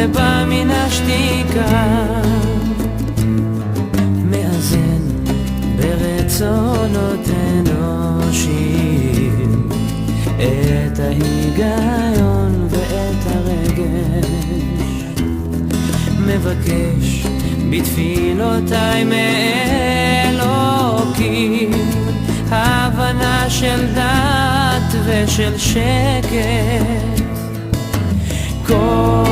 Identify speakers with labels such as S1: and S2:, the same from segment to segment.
S1: זה בא מן השתיקה, מאזן ברצונות אנושיים את ההיגיון ואת הרגש, מבקש בתפילותיי מאלוקים הבנה של דת ושל שקט. כל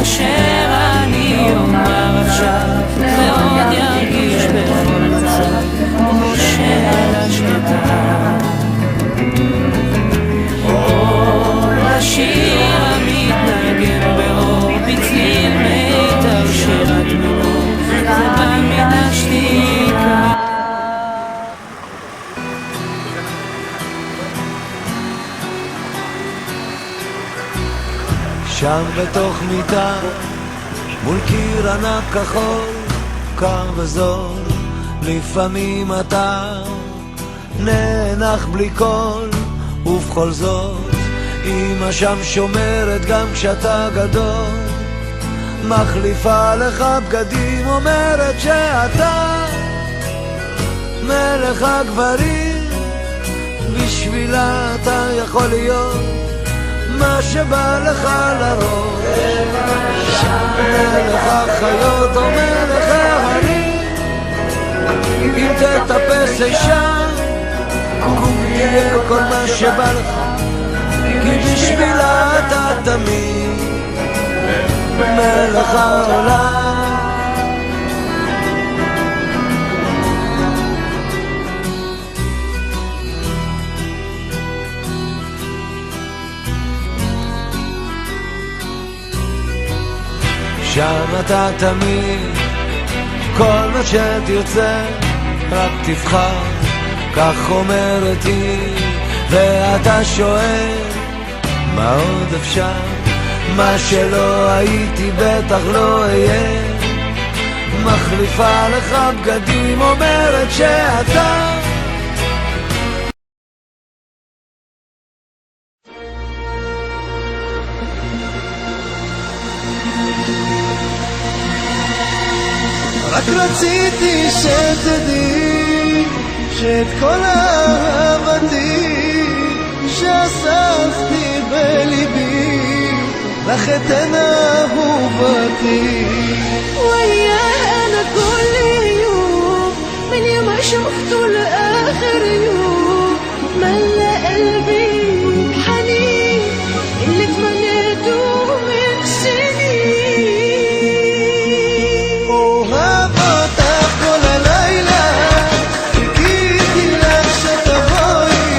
S1: אשר אני אומר עכשיו ועוד ירגיש בכל מצב של השקטה. כל השיר המתנגן באור בצליל מיתר שירת מינור, זה בא מן השתיקה.
S2: שם בתוך מיטה מול קיר ענק כחול, קר וזול, לפעמים אתה נאנח בלי קול, ובכל זאת אמא שם שומרת גם כשאתה גדול, מחליפה לך בגדים, אומרת שאתה מלך הגברים, בשבילה אתה יכול להיות מה שבא לך לראש, מלך החיות או מלך ההרים, אם תטפס אישה קום תהיה כל מה שבא לך, כי בשבילה אתה תמיד מלך העולם. שם אתה תמיד, כל מה שתרצה רק תבחר, כך אומרת היא, ואתה שואל מה עוד אפשר, מה שלא הייתי בטח לא אהיה, מחליפה לך בגדים, אומרת שאתה
S3: רק רציתי שתדעי שאת כל אהבתי שאספתי בליבי לך אתן אהובתי.
S4: وياها أنا كل يوم من يوم ما شفته لآخر يوم ملأ قلبي بحنين اللي تمنيته من سنين.
S3: אוהבותך כל הלילה, חיכיתי לך שתבואי,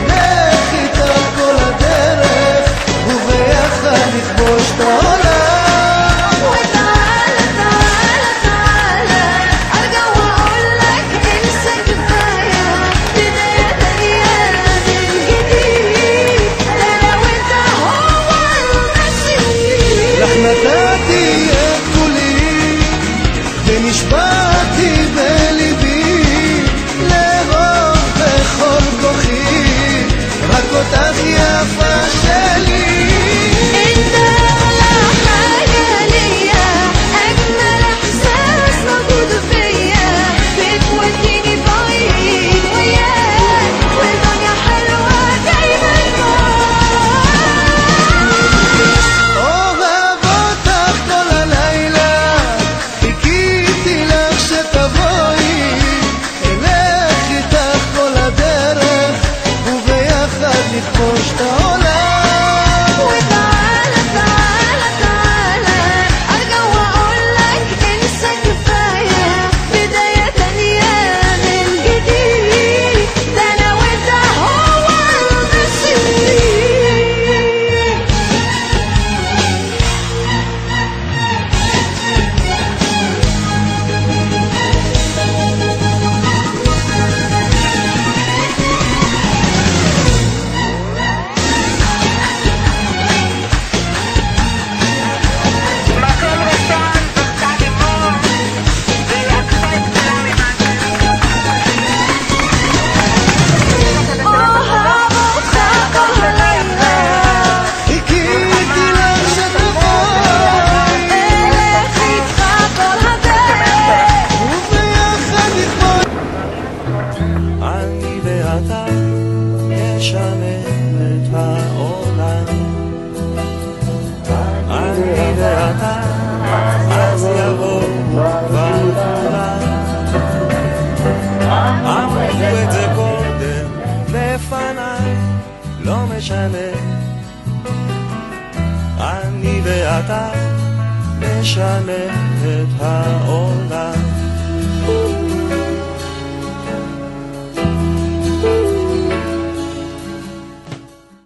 S3: נלך איתך כל הדרך וביחד נכבוש את העולם.
S4: وتعالى تعالى تعالى أرجع وأقولك انسى كفاية بداية تانية من جديد، أنا وأنت هو المسيح.
S3: לך נתתי את כולי ונשבעתי בליבי לאהוב בכל כוחי רק אותך יפה שלי.
S4: انت اغلى حاجة ليا، اجمل احساس موجود فيا، بتوديني بعيد وياك والدنيا حلوة دايما
S3: אוהב אותך כל הלילה, חיכיתי לך
S5: נשנה, אני ואתה נשנה את העולם.